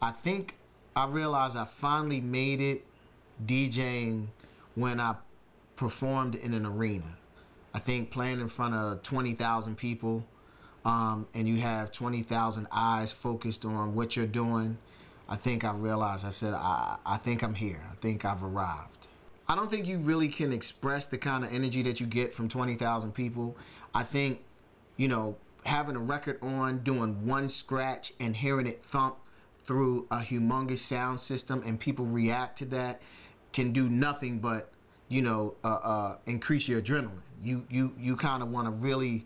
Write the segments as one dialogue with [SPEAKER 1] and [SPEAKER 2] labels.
[SPEAKER 1] I think I realized I finally made it DJing when I performed in an arena. I think playing in front of 20,000 people, and you have 20,000 eyes focused on what you're doing, I think I realized, I said, I think I'm here. I think I've arrived. I don't think you really can express the kind of energy that you get from 20,000 people. I think, having a record on, doing one scratch and hearing it thump through a humongous sound system and people react to that can do nothing but, increase your adrenaline. You kind of want to really,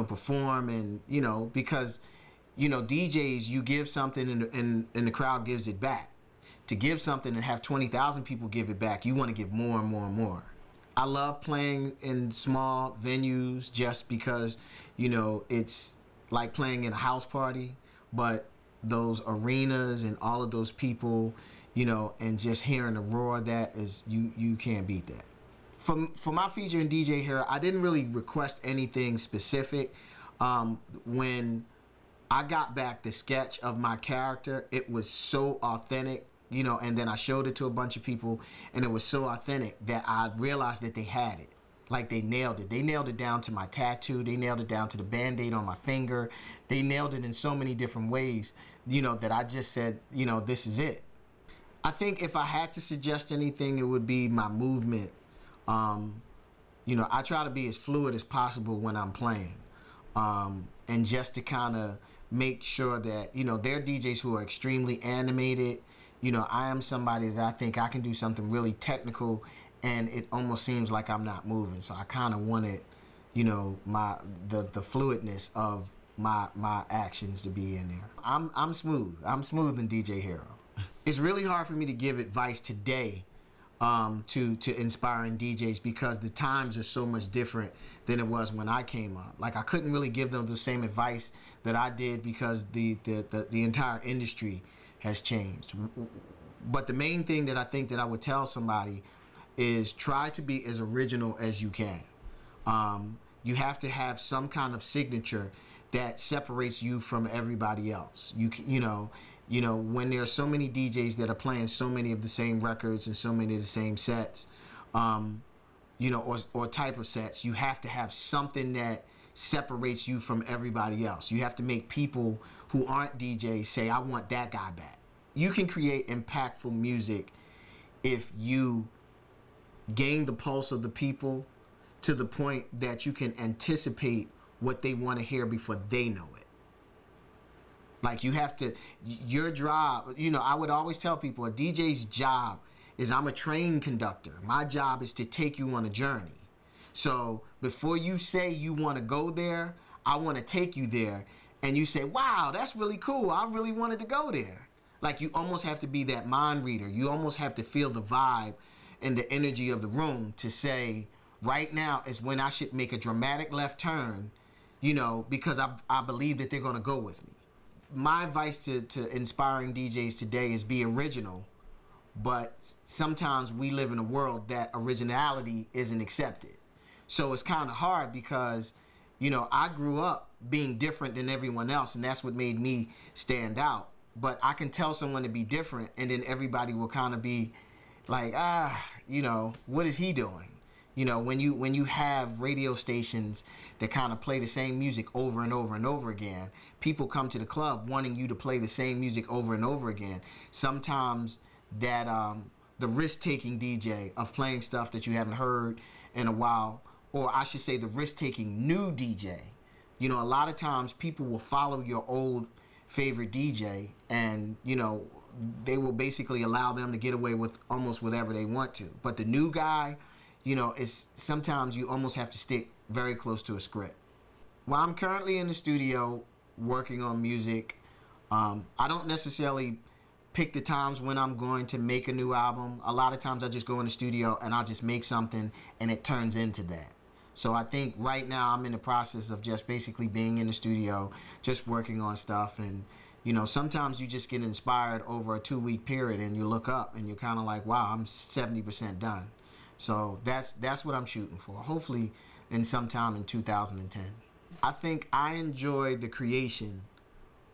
[SPEAKER 1] perform and, because, DJs, you give something and the crowd gives it back. To give something and have 20,000 people give it back, you want to give more and more and more. I love playing in small venues just because, it's like playing in a house party, but those arenas and all of those people, and just hearing the roar of that is, you can't beat that. For my feature in DJ Hero, I didn't really request anything specific. When I got back the sketch of my character, it was so authentic, and then I showed it to a bunch of people, and it was so authentic that I realized that they had it. Like, they nailed it. They nailed it down to my tattoo. They nailed it down to the Band-Aid on my finger. They nailed it in so many different ways, that I just said, this is it. I think if I had to suggest anything, it would be my movement. I try to be as fluid as possible when I'm playing. And just to kind of make sure that, there are DJs who are extremely animated. I am somebody that I think I can do something really technical and it almost seems like I'm not moving. So I kind of wanted, the fluidness of my actions to be in there. I'm smooth. I'm smooth in DJ Hero. It's really hard for me to give advice today to inspiring DJs because the times are so much different than it was when I came up. Like, I couldn't really give them the same advice that I did because the entire industry has changed. But the main thing that I think that I would tell somebody is try to be as original as you can. You have to have some kind of signature that separates you from everybody else. When there are so many DJs that are playing so many of the same records and so many of the same sets, or type of sets, you have to have something that separates you from everybody else. You have to make people who aren't DJs say, I want that guy back. You can create impactful music if you gain the pulse of the people to the point that you can anticipate what they want to hear before they know it. Like, you have to, your job, I would always tell people a DJ's job is, I'm a train conductor. My job is to take you on a journey. So before you say you want to go there, I want to take you there. And you say, wow, that's really cool. I really wanted to go there. Like, you almost have to be that mind reader. You almost have to feel the vibe and the energy of the room to say, right now is when I should make a dramatic left turn, because I believe that they're going to go with me. My advice to inspiring DJs today is be original, but sometimes we live in a world that originality isn't accepted. So it's kind of hard because, I grew up being different than everyone else, and that's what made me stand out. But I can tell someone to be different, and then everybody will kind of be like, what is he doing? When you have radio stations that kind of play the same music over and over and over again, people come to the club wanting you to play the same music over and over again. Sometimes that the risk-taking DJ of playing stuff that you haven't heard in a while, or I should say the risk-taking new DJ. A lot of times people will follow your old favorite DJ and, they will basically allow them to get away with almost whatever they want to. But the new guy, it's sometimes you almost have to stick very close to a script. Well, I'm currently in the studio working on music. I don't necessarily pick the times when I'm going to make a new album. A lot of times I just go in the studio and I'll just make something and it turns into that. So I think right now I'm in the process of just basically being in the studio, just working on stuff. And, sometimes you just get inspired over a 2-week period and you look up and you're kind of like, wow, I'm 70% done. So that's what I'm shooting for. Hopefully in sometime in 2010. I think I enjoy the creation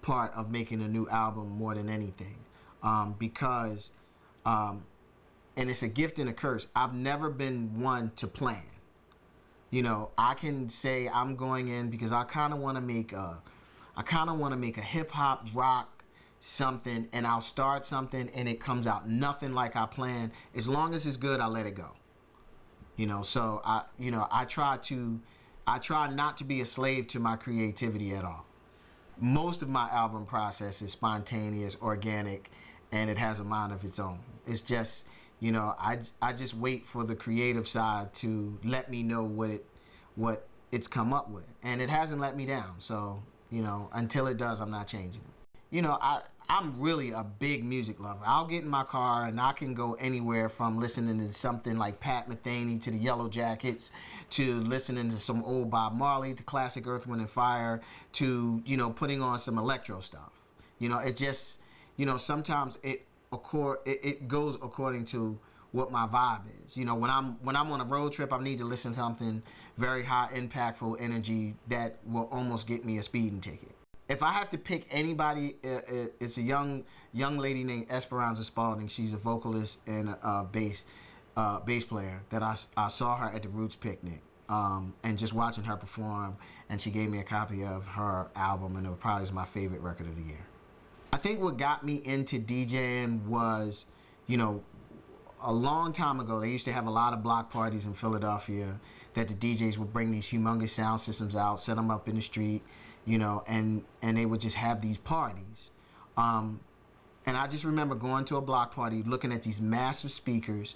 [SPEAKER 1] part of making a new album more than anything. because, and it's a gift and a curse. I've never been one to plan. I can say I'm going in because I kind of want to make a hip hop rock something, and I'll start something and it comes out nothing like I planned. As long as it's good, I let it go. So I try not to be a slave to my creativity at all. Most of my album process is spontaneous, organic, and it has a mind of its own. It's just, I just wait for the creative side to let me know what it's come up with, and it hasn't let me down. So, until it does, I'm not changing it. I'm really a big music lover. I'll get in my car and I can go anywhere from listening to something like Pat Metheny to the Yellow Jackets to listening to some old Bob Marley to classic Earth, Wind and Fire to, putting on some electro stuff. It's just, sometimes it goes according to what my vibe is. When I'm on a road trip, I need to listen to something very high, impactful energy that will almost get me a speeding ticket. If I have to pick anybody, it's a young lady named Esperanza Spalding. She's a vocalist and a bass player that I saw her at the Roots picnic, and just watching her perform, and she gave me a copy of her album, and it probably is my favorite record of the year. I think what got me into DJing was, a long time ago, they used to have a lot of block parties in Philadelphia that the DJs would bring these humongous sound systems out, set them up in the street, and they would just have these parties. And I just remember going to a block party, looking at these massive speakers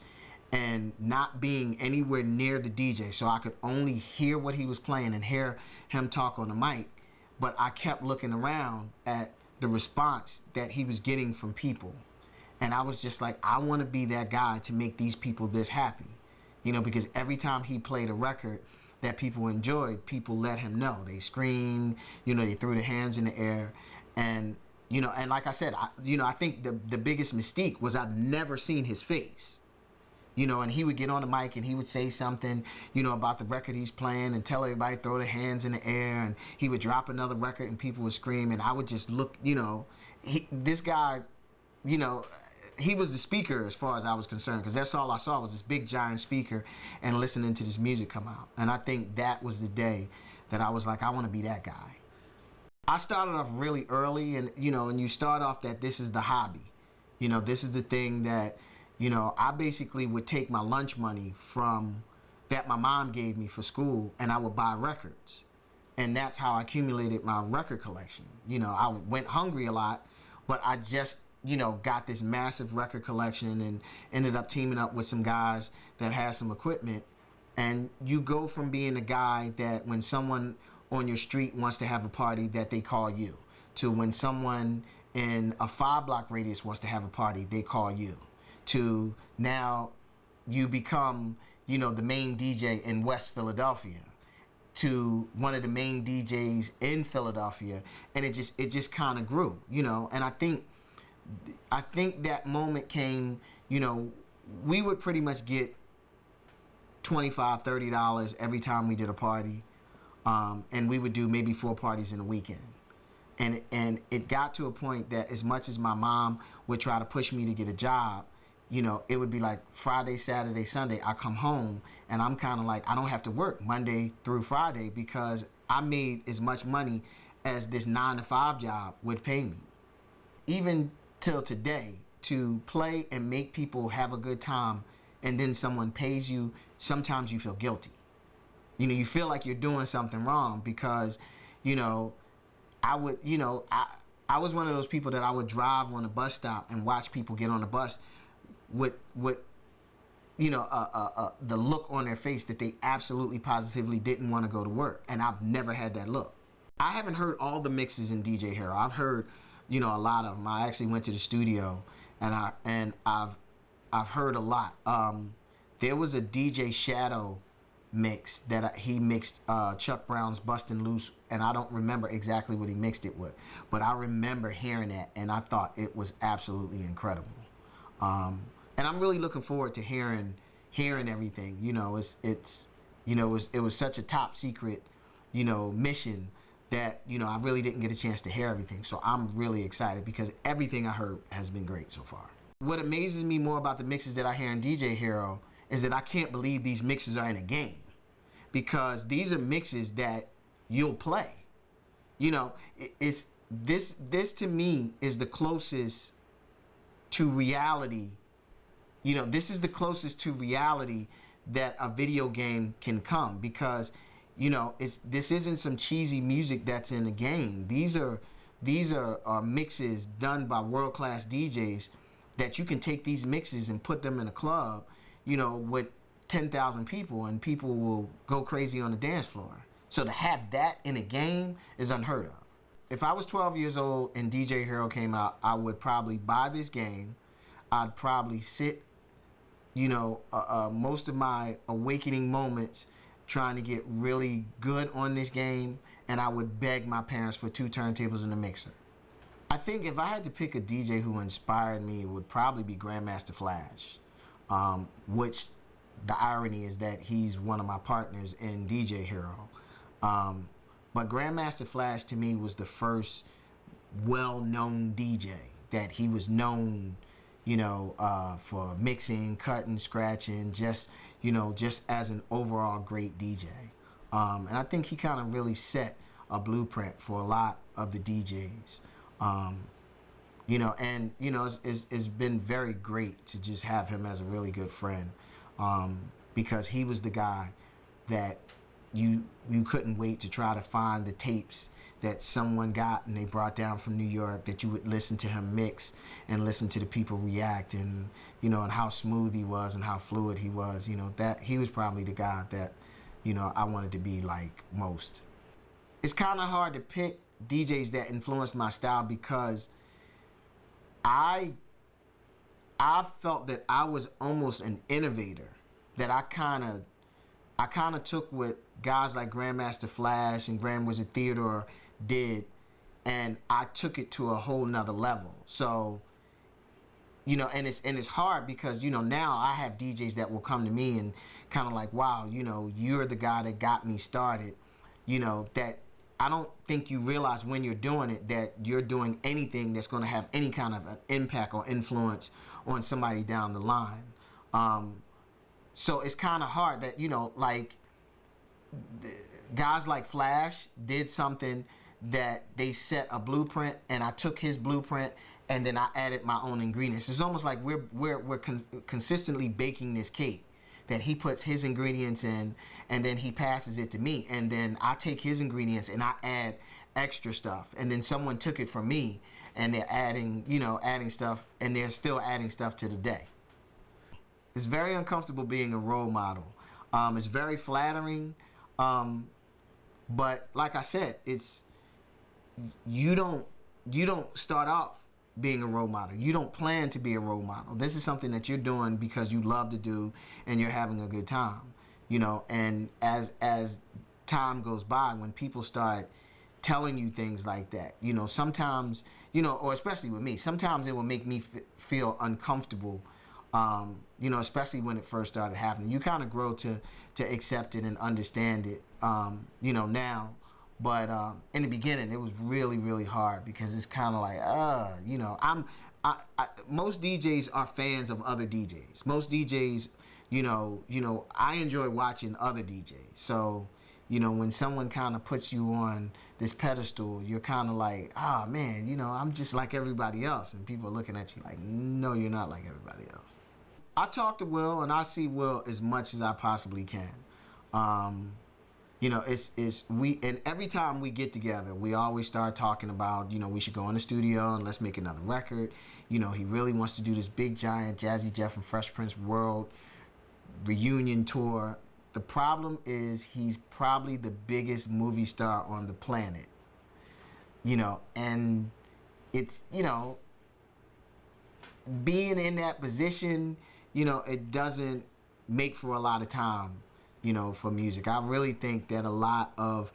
[SPEAKER 1] and not being anywhere near the DJ, so I could only hear what he was playing and hear him talk on the mic. But I kept looking around at the response that he was getting from people. And I was just like, I want to be that guy to make these people this happy. Because every time he played a record that people enjoyed, people let him know. They screamed, they threw their hands in the air. And, and like I said, I think the biggest mystique was I've never seen his face. And he would get on the mic and he would say something, about the record he's playing and tell everybody to throw their hands in the air, and he would drop another record and people would scream, and I would just look, this guy, he was the speaker as far as I was concerned, because that's all I saw was this big giant speaker and listening to this music come out. And I think that was the day that I was like, I want to be that guy. I started off really early, and and you start off that this is the hobby. This is the thing that, I basically would take my lunch money from that my mom gave me for school, and I would buy records. And that's how I accumulated my record collection. I went hungry a lot, but I just got this massive record collection and ended up teaming up with some guys that had some equipment. And you go from being a guy that when someone on your street wants to have a party that they call you, to when someone in a 5-block radius wants to have a party, they call you, to now you become, the main DJ in West Philadelphia, to one of the main DJs in Philadelphia. And it just kind of grew, and I think that moment came, we would pretty much get $25, $30 every time we did a party. And we would do maybe 4 parties in a weekend. And it got to a point that as much as my mom would try to push me to get a job, it would be like Friday, Saturday, Sunday, I come home and I'm kind of like, I don't have to work Monday through Friday because I made as much money as this 9-to-5 job would pay me. Even till today, to play and make people have a good time and then someone pays you, sometimes you feel guilty. You feel like you're doing something wrong because, I was one of those people that I would drive on a bus stop and watch people get on the bus with the look on their face that they absolutely positively didn't want to go to work. And I've never had that look. I haven't heard all the mixes in DJ Hero. I've heard a lot of them. I actually went to the studio and I've heard a lot. There was a DJ Shadow mix that he mixed Chuck Brown's Bustin' Loose, and I don't remember exactly what he mixed it with, but I remember hearing that and I thought it was absolutely incredible. And I'm really looking forward to hearing everything. It was such a top secret, mission that, you know, I really didn't get a chance to hear everything. So I'm really excited because everything I heard has been great so far. What amazes me more about the mixes that I hear in DJ Hero is that I can't believe these mixes are in a game, because these are mixes that you'll play. You know, it's this to me is the closest to reality. You know, this is the closest to reality that a video game can come, because, you know, this isn't some cheesy music that's in a game. These are mixes done by world-class DJs that you can take these mixes and put them in a club, you know, with 10,000 people, and people will go crazy on the dance floor. So to have that in a game is unheard of. If I was 12 years old and DJ Hero came out, I would probably buy this game. I'd probably sit, you know, most of my awakening moments trying to get really good on this game, and I would beg my parents for 2 turntables and a mixer. I think if I had to pick a DJ who inspired me, it would probably be Grandmaster Flash, which the irony is that he's one of my partners in DJ Hero. But Grandmaster Flash to me was the first well-known DJ that he was known, you know, for mixing, cutting, scratching, just, you know, just as an overall great DJ. And I think he kind of really set a blueprint for a lot of the DJs. You know, and, you know, it's been very great to just have him as a really good friend, because he was the guy that you couldn't wait to try to find the tapes that someone got and they brought down from New York, that you would listen to him mix and listen to the people react, and, you know, and how smooth he was and how fluid he was. You know, that he was probably the guy that, you know, I wanted to be like most. It's kind of hard to pick DJs that influenced my style, because I felt that I was almost an innovator, that I kind of took what guys like Grandmaster Flash and Grand Wizard Theodore did, and I took it to a whole nother level. So, you know, and it's hard because, you know, now I have DJs that will come to me and kind of like, wow, you know, you're the guy that got me started. You know, that I don't think you realize when you're doing it that you're doing anything that's going to have any kind of an impact or influence on somebody down the line. So it's kind of hard that, you know, like guys like Flash did something that they set a blueprint, and I took his blueprint and then I added my own ingredients. It's almost like we're consistently baking this cake that he puts his ingredients in, and then he passes it to me, and then I take his ingredients and I add extra stuff, and then someone took it from me and they're adding stuff, and they're still adding stuff to the day. It's very uncomfortable being a role model. It's very flattering, but like I said, it's you don't start off being a role model. You don't plan to be a role model. This is something that you're doing because you love to do and you're having a good time, you know. And as time goes by, when people start telling you things like that, you know, sometimes, you know, or especially with me, sometimes it will make me feel uncomfortable, you know, especially when it first started happening. You kind of grow to accept it and understand it, you know, now. But in the beginning, it was really, really hard, because it's kind of like, you know, most DJs are fans of other DJs. Most DJs, you know, I enjoy watching other DJs. So, you know, when someone kind of puts you on this pedestal, you're kind of like, man, you know, I'm just like everybody else. And people are looking at you like, no, you're not like everybody else. I talk to Will, and I see Will as much as I possibly can. You know, and every time we get together, we always start talking about, you know, we should go in the studio and let's make another record. You know, he really wants to do this big, giant Jazzy Jeff and Fresh Prince World reunion tour. The problem is he's probably the biggest movie star on the planet. You know, and it's, you know, being in that position, you know, it doesn't make for a lot of time, you know, for music. I really think that a lot of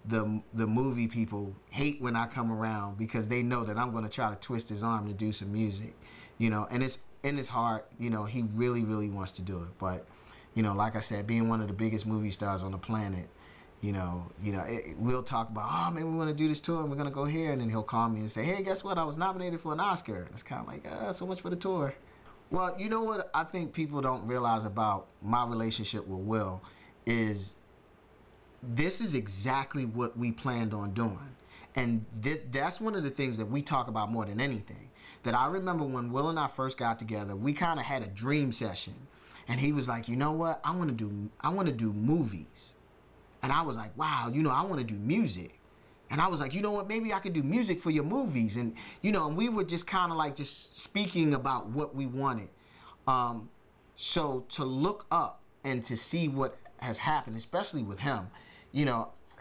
[SPEAKER 1] the movie people hate when I come around, because they know that I'm going to try to twist his arm to do some music, you know. And it's in his heart, you know, he really, really wants to do it. But, you know, like I said, being one of the biggest movie stars on the planet, We'll talk about, oh man, we want to do this tour and we're gonna go here, and then he'll call me and say, hey, guess what? I was nominated for an Oscar. And it's kind of like, so much for the tour. Well, you know what I think people don't realize about my relationship with Will is this is exactly what we planned on doing. And that's one of the things that we talk about more than anything. That I remember when Will and I first got together, we kind of had a dream session. And he was like, you know what? I want to do movies. And I was like, wow, I want to do music. And I was like, you know what? Maybe I could do music for your movies. And, and we were just kind of like just speaking about what we wanted. So to look up and to see what has happened, especially with him,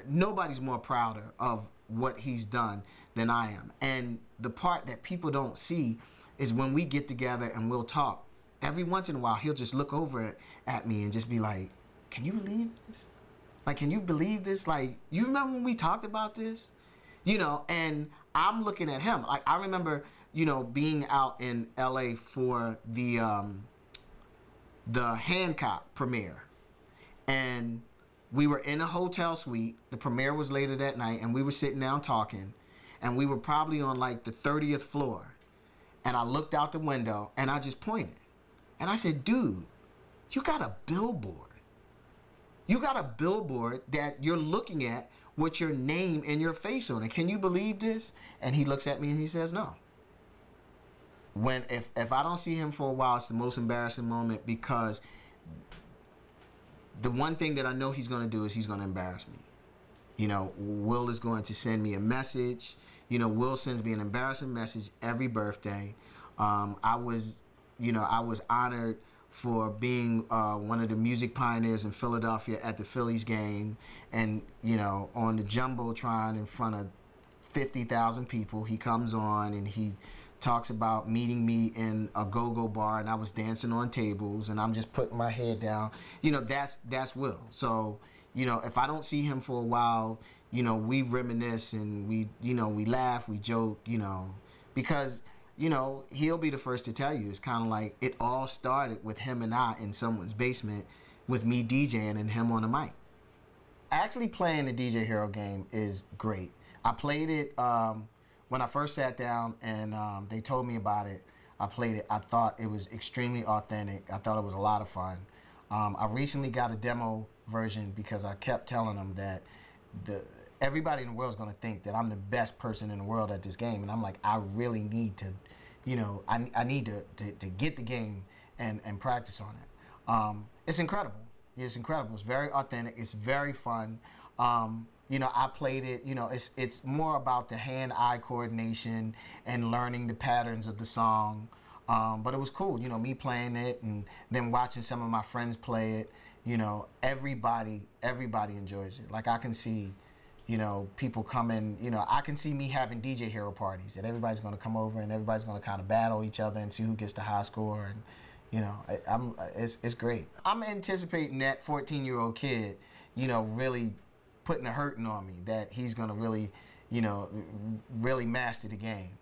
[SPEAKER 1] nobody's more prouder of what he's done than I am. And the part that people don't see is when we get together and we'll talk, every once in a while, he'll just look over at me and just be like, can you believe this? Like, can you believe this? Like, you remember when we talked about this? And I'm looking at him. Like, I remember, being out in LA for the Hancock premiere. And we were in a hotel suite. The premiere was later that night, and we were sitting down talking. And we were probably on like the 30th floor. And I looked out the window, and I just pointed. And I said, dude, you got a billboard. You got a billboard that you're looking at with your name and your face on it. Can you believe this? And he looks at me and he says, no. If I don't see him for a while, it's the most embarrassing moment, because the one thing that I know he's going to do is he's going to embarrass me. Will is going to send me a message. Will sends me an embarrassing message every birthday. I was honored for being one of the music pioneers in Philadelphia at the Phillies game, and on the Jumbotron in front of 50,000 people. He comes on and he talks about meeting me in a go-go bar, and I was dancing on tables, and I'm just putting my head down. That's Will. So if I don't see him for a while, we reminisce and we laugh, we joke, because he'll be the first to tell you. It's kind of like it all started with him and I in someone's basement with me DJing and him on the mic. Actually playing the DJ Hero game is great. I played it when I first sat down and they told me about it. I played it. I thought it was extremely authentic. I thought it was a lot of fun. I recently got a demo version because I kept telling them that everybody in the world is going to think that I'm the best person in the world at this game. And I'm like, I really need to, I need to get the game and practice on it. It's incredible. It's incredible. It's very authentic. It's very fun. I played it, it's more about the hand-eye coordination and learning the patterns of the song. But it was cool, me playing it and then watching some of my friends play it. Everybody enjoys it. Like, I can see, people coming, I can see me having DJ Hero parties that everybody's going to come over and everybody's going to kind of battle each other and see who gets the high score. And, it's great. I'm anticipating that 14-year-old kid, really putting a hurting on me, that he's going to really, really master the game.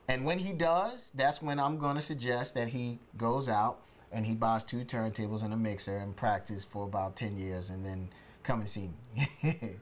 [SPEAKER 1] And when he does, that's when I'm going to suggest that he goes out and he buys 2 turntables and a mixer and practice for about 10 years and then come and see me.